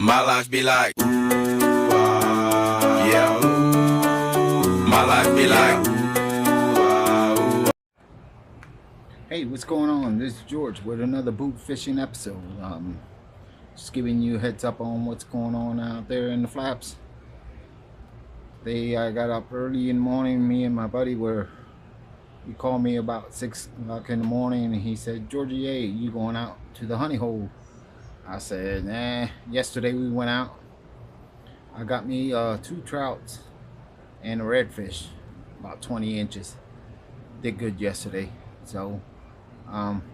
My life be like, yeah. My life be like. Hey, what's going on? This is George with another boot fishing episode. Just giving you a heads up on what's going on out there in the flaps. I got up early in the morning. Me and my buddy he called me about 6 o'clock in the morning and he said, Georgie, hey, you going out to the honey hole? I said, nah. Yesterday we went out. I got me 2 trouts and a redfish, about 20 inches. Did good yesterday. So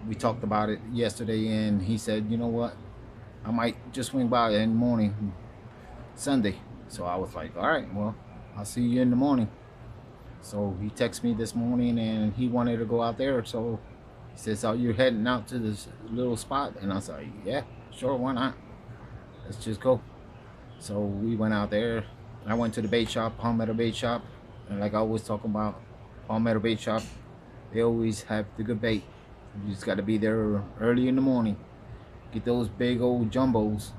we talked about it yesterday and he said, you know what, I might just swing by in the morning Sunday. So I was like, all right, well, I'll see you in the morning. So he texted me this morning and he wanted to go out there. So he says, oh, you're heading out to this little spot? And I was like, yeah, sure, why not? Let's just go. So we went out there. I went to the bait shop, Palmetto Bait Shop, and like I always talk about, Palmetto Bait Shop, they always have the good bait. You just got to be there early in the morning. Get those big old jumbos.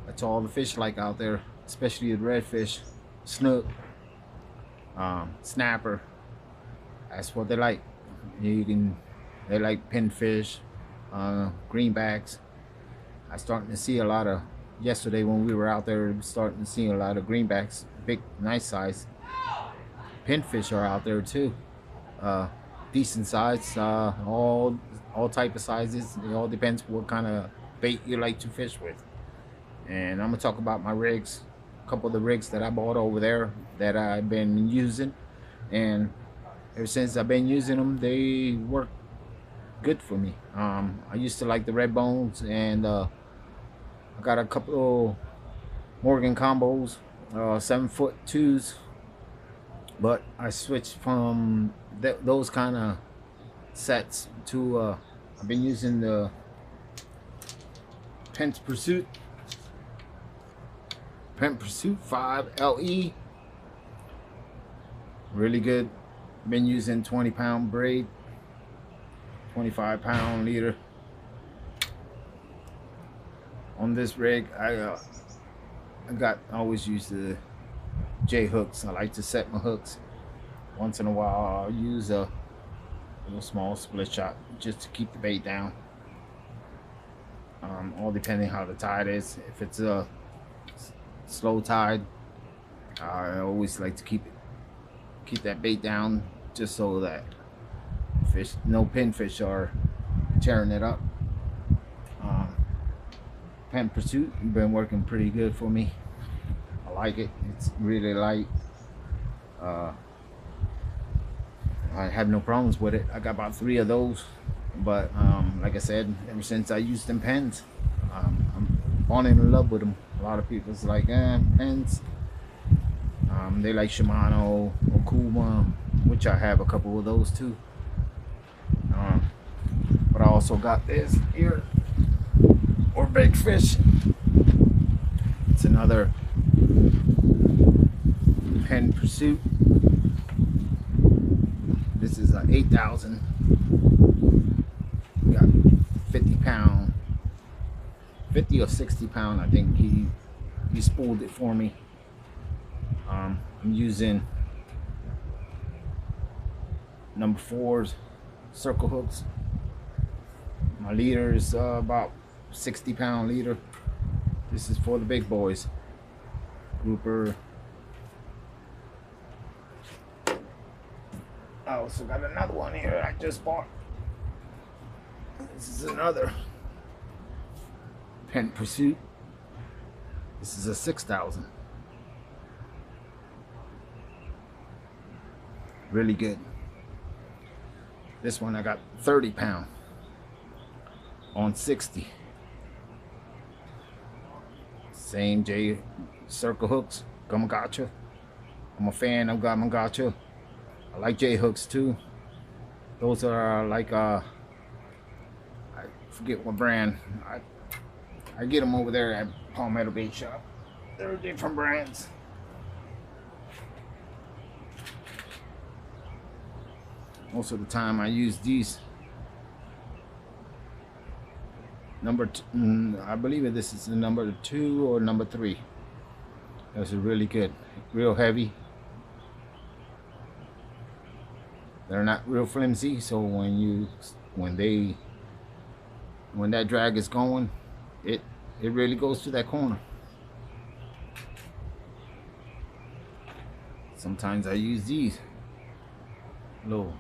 That's all the fish like out there, especially the redfish, snook, snapper. That's what they like. They like pinfish, greenbacks. I'm starting to see a lot of, yesterday when we were out there, starting to see a lot of greenbacks, big, nice size. Pinfish are out there too. Decent size, all type of sizes. It all depends what kind of bait you like to fish with. And I'm gonna talk about my rigs, a couple of the rigs that I bought over there that I've been using, and ever since I've been using them, they work good for me. I used to like the red bones, and I got a couple of Morgan combos, 7-foot 2s, but I switched from those kind of sets to I've been using the Pent Pursuit 5 LE. Really good. Been using 20-pound braid, 25-pound leader. On this rig, I always use the J hooks. I like to set my hooks. Once in a while, I'll use a little small split shot just to keep the bait down. All depending how the tide is. If it's a slow tide, I always like to keep that bait down, just so that no pinfish are tearing it up. Pen Pursuit been working pretty good for me. I like it. It's really light. I have no problems with it. I got about 3 of those, but like I said, ever since I used them pens, I'm falling in love with them. A lot of people's like, pens. They like Shimano or Kuma, which I have a couple of those too. But I also got this here, or big fish. It's another Pen Pursuit. This is an 8,000. We got 50-pound, 50 or 60-pound. I think he spooled it for me. I'm using number 4s circle hooks. My leader is about 60-pound leader. This is for the big boys. Grouper. I also got another one here I just bought. This is another Pen Pursuit. This is a 6,000. Really good. This one I got 30-pound on 60. Same J circle hooks, Gamakatcha. I'm a fan of Gamakatcha. I like J hooks too. Those are like I forget what brand. I get them over there at Palmetto Bait Shop. They're different brands. Most of the time I use these I believe this is the number 2 or number 3. Those are really good, real heavy. They're not real flimsy, so when that drag is going, it really goes to that corner. Sometimes I use these little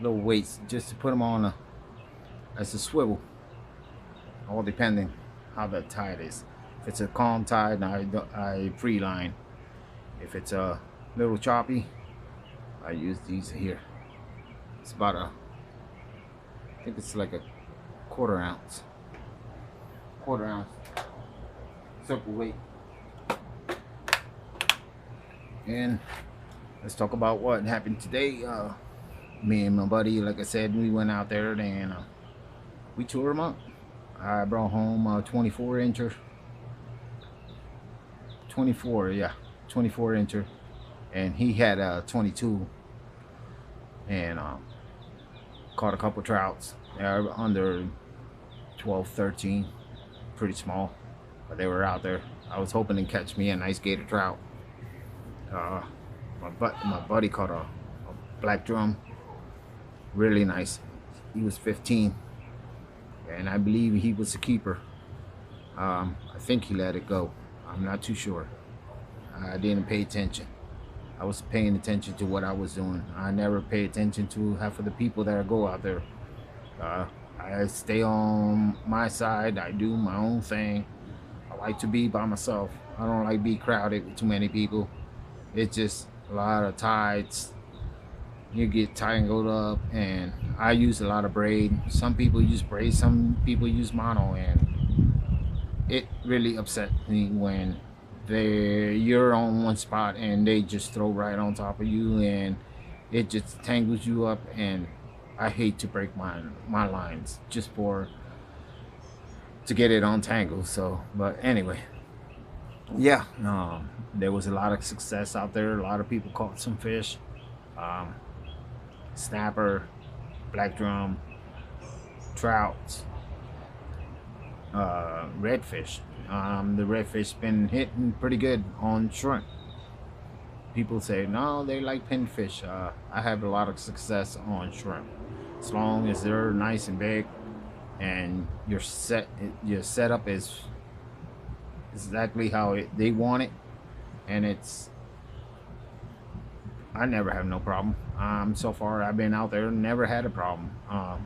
weights just to put them on as a swivel, all depending how the tide is. If it's a calm tide, I free line. If it's a little choppy, I use these here. It's about I think it's like a quarter ounce circle weight. And let's talk about what happened today. Me and my buddy, like I said, we went out there and we tore them up. I brought home a 24 incher. 24 incher, and he had a 22, and caught a couple trouts. They're under 12, 13, pretty small, but they were out there. I was hoping to catch me a nice gator trout. My buddy caught a black drum, really nice. He was 15, and I believe he was a keeper. I think he let it go. I'm not too sure. I didn't pay attention. I was paying attention to what I was doing. I never pay attention to half of the people that go out there. I stay on my side. I do my own thing. I like to be by myself. I don't like be crowded with too many people. It's just a lot of tides. You get tangled up, and I use a lot of braid. Some people use braid, some people use mono, and it really upset me when you're on one spot and they just throw right on top of you, and it just tangles you up. And I hate to break my lines just to get it untangled. So, but anyway, yeah, there was a lot of success out there. A lot of people caught some fish, snapper, black drum, trouts, redfish. The redfish been hitting pretty good on shrimp. People say no, they like pinfish. I have a lot of success on shrimp, as long as they're nice and big, and your setup is exactly how they want it, and I never have no problem. So far I've been out there, never had a problem. A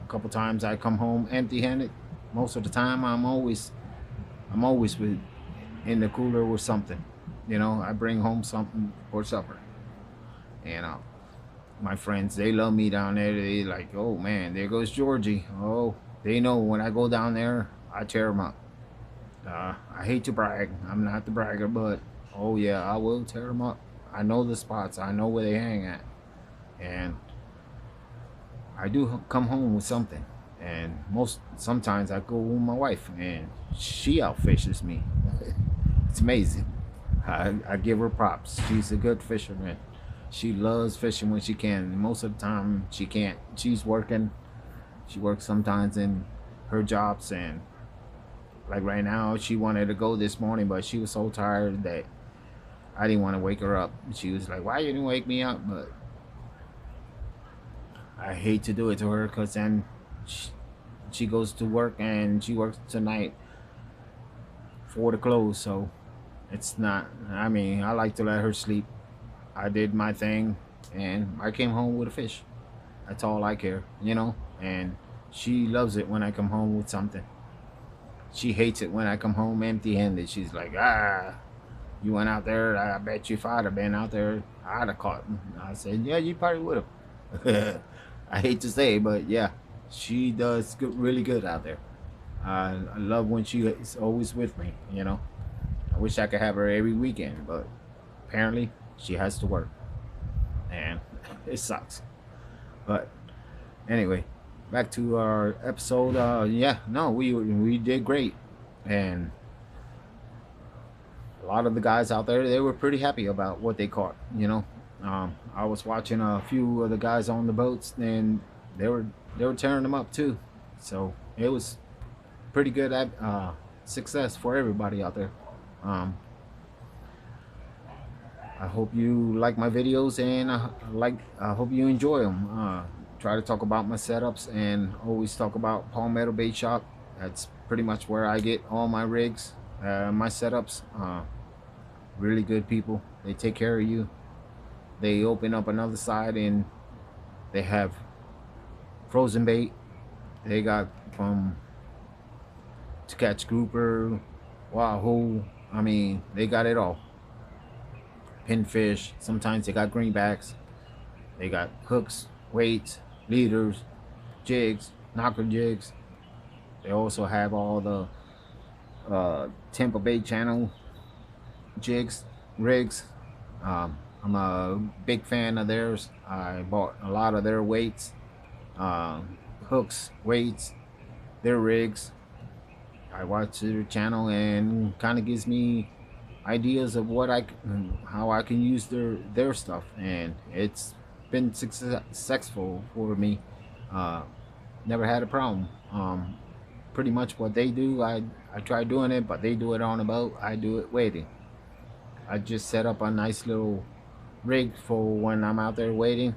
couple times I come home empty-handed. Most of the time I'm always in the cooler with something. I bring home something for supper. And my friends, they love me down there. They like, oh man, there goes Georgie. Oh, they know when I go down there, I tear them up. I hate to brag. I'm not the bragger, but oh yeah, I will tear them up. I know the spots. I know where they hang at. And I do come home with something. And sometimes I go with my wife, and she outfishes me. It's amazing. I give her props. She's a good fisherman. She loves fishing when she can. Most of the time she can't. She's working. She works sometimes in her jobs, and like right now she wanted to go this morning, but she was so tired that I didn't want to wake her up. She was like, why you didn't wake me up? But I hate to do it to her, because then she goes to work, and she works tonight for the close. So it's not, I mean, I like to let her sleep. I did my thing, and I came home with a fish. That's all I care, and she loves it when I come home with something. She hates it when I come home empty-handed. She's like, you went out there, I bet you if I'd have been out there, I'd have caught him. I said, yeah, you probably would have. I hate to say it, but yeah, she does really good out there. I love when she is always with me. I wish I could have her every weekend, but apparently she has to work, and it sucks. But anyway, back to our episode. Yeah, no, we did great, and a lot of the guys out there, they were pretty happy about what they caught. I was watching a few of the guys on the boats, and they were tearing them up too. So it was pretty good at success for everybody out there. Um, I hope you like my videos, and I hope you enjoy them. Try to talk about my setups and always talk about Palmetto Bait Shop. That's pretty much where I get all my rigs, my setups. Really good people. They take care of you. They open up another side and they have frozen bait. They got from to catch grouper, wahoo. I mean, they got it all. Pinfish. Sometimes they got greenbacks. They got hooks, weights, leaders, jigs, knocker jigs. They also have all the Tampa Bay channel jigs, rigs. I'm a big fan of theirs. I bought a lot of their weights, hooks, weights, their rigs. I watch their channel and kind of gives me ideas of how I can use their stuff, and it's been successful for me. Uh, Never had a problem. Pretty much what they do, I try doing it, but they do it on a boat. I do it waiting. I just set up a nice little rig for when I'm out there waiting.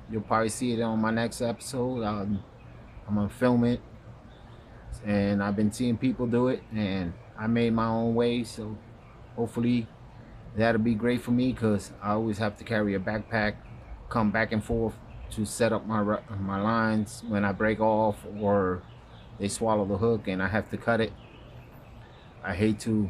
You'll probably see it on my next episode. I'm gonna film it, and I've been seeing people do it, and I made my own way. So hopefully that'll be great for me, because I always have to carry a backpack, come back and forth to set up my lines when I break off or they swallow the hook and I have to cut it. I hate to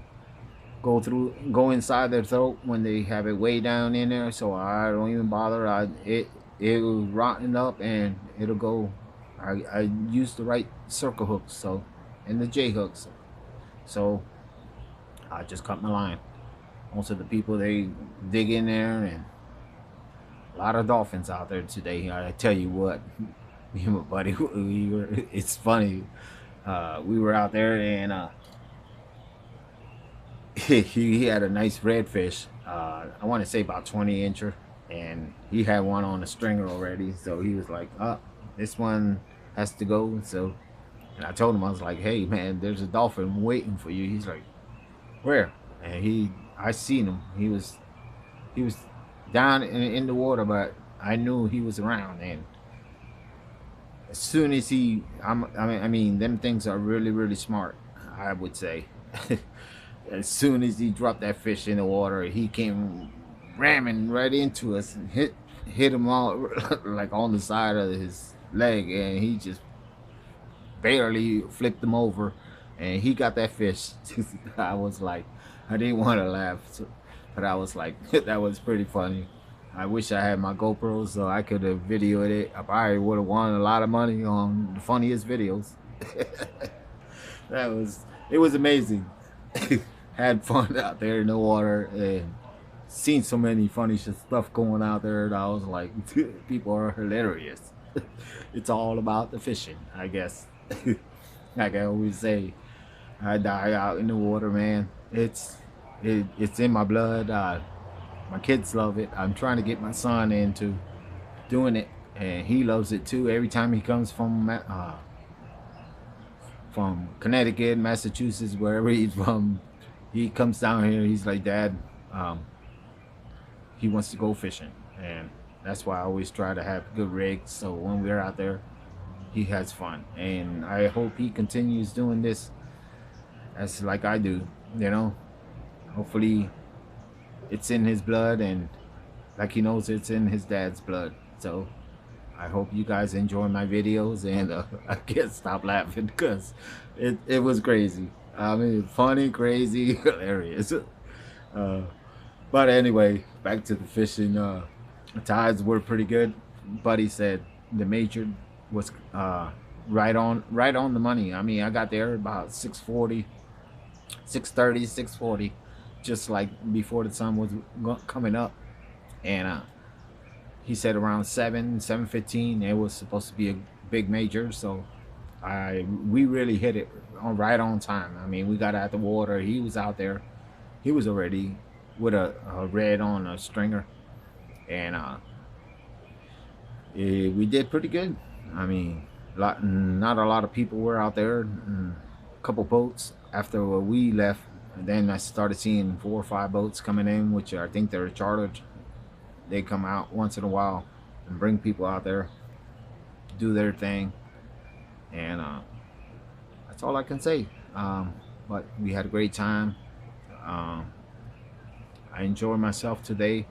go inside their throat when they have it way down in there, so I don't even bother. It will rotten up and it'll go. I use the right circle hooks, so, and the J hooks, so I just cut my line. Most of the people, they dig in there, and a lot of dolphins out there today. I tell you what, me and my buddy, it's funny. We were out there, and he had a nice redfish. I want to say about 20 incher, and he had one on a stringer already. So he was like, "Oh, this one has to go." So, and I told him, I was like, "Hey man, there's a dolphin waiting for you." He's like, "Where?" And I seen him. He was down in the water, but I knew he was around. And as soon as I mean, them things are really, really smart, I would say. As soon as he dropped that fish in the water, he came ramming right into us and hit him all like on the side of his leg, and he just barely flipped him over, and he got that fish. I was like, I didn't want to laugh, but I was like, that was pretty funny. I wish I had my GoPro so I could have videoed it. I probably would have won a lot of money on the funniest videos. It was amazing. Had fun out there in the water and seen so many funny stuff going out there that I was like, people are hilarious. It's all about the fishing, I guess. Like I always say, I die out in the water, man. It's in my blood. My kids love it. I'm trying to get my son into doing it, and he loves it too. Every time he comes from Connecticut, Massachusetts, wherever he's from, he comes down here. He's like, "Dad, he wants to go fishing," and that's why I always try to have good rigs. So when we're out there, he has fun, and I hope he continues doing this as like I do. You know, hopefully it's in his blood, and like he knows it's in his dad's blood. So I hope you guys enjoy my videos, and I can't stop laughing because it was crazy. I mean, funny, crazy, hilarious. But anyway, back to the fishing. The tides were pretty good. Buddy said the major was right on the money. I mean, I got there about 6:40, 6:30, 6:40, just like before the sun was coming up, and he said around 7:15 it was supposed to be a big major. So we really hit it right on time. I mean, we got out the water. He was out there. He was already with a red on a stringer, and we did pretty good. I mean, Not a lot of people were out there. A couple boats after we left, and then I started seeing 4 or 5 boats coming in, which I think they're chartered. They come out once in a while and bring people out there, do their thing, and that's all I can say. But we had a great time. Um, I enjoyed myself today.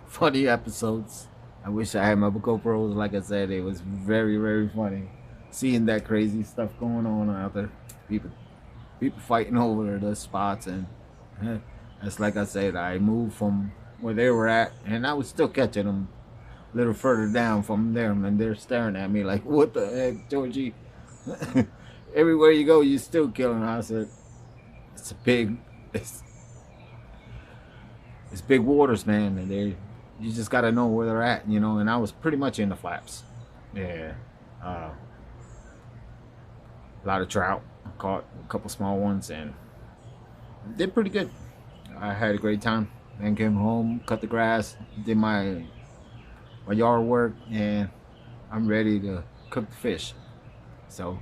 Funny episodes. I wish I had my GoPros. Like I said, it was very, very funny seeing that crazy stuff going on out there. People, people fighting over the spots, and that's like I said. I moved from where they were at, and I was still catching them a little further down from them, and they're staring at me like, "What the heck, Georgie?" Everywhere you go, you still killing. I said, "It's a big, it's it's big waters, man, and they you just got to know where they're at, you know." And I was pretty much in the flaps. Yeah, uh, a lot of trout. I caught a couple small ones and did pretty good. I had a great time. Then came home, cut the grass, did my yard work, and I'm ready to cook the fish. So,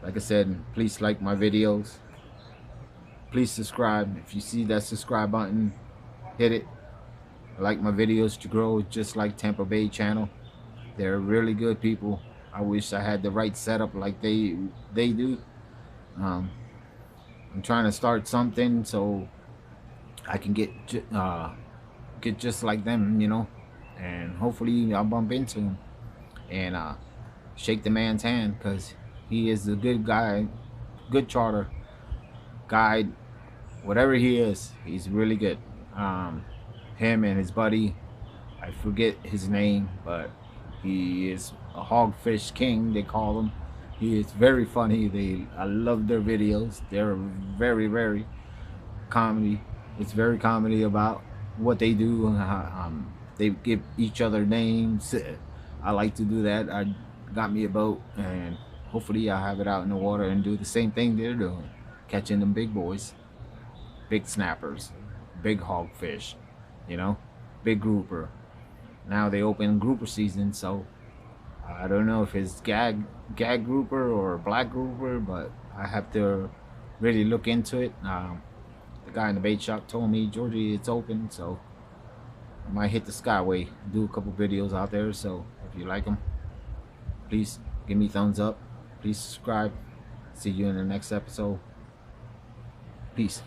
like I said, please like my videos. Please subscribe. If you see that subscribe button, hit it. I like my videos to grow just like Tampa Bay channel. They're really good people. I wish I had the right setup like they do. Um, I'm trying to start something so I can get just like them, you know, and hopefully I'll bump into him and shake the man's hand because he is a good guy, good charter guide, whatever he is. He's really good. Um, Him and his buddy, I forget his name, but he is a hogfish king. They call him. He is very funny. I love their videos. They're very, very comedy. It's very comedy about what they do. They give each other names. I like to do that. I got me a boat, and hopefully I have it out in the water and do the same thing they're doing, catching them big boys, big snappers, big hogfish, you know, big grouper. Now they open grouper season, so I don't know if it's gag grouper or black grouper, but I have to really look into it. The guy in the bait shop told me, Georgie, it's open, so I might hit the Skyway, do a couple videos out there. So if you like them, please give me thumbs up. Please subscribe. See you in the next episode. Peace.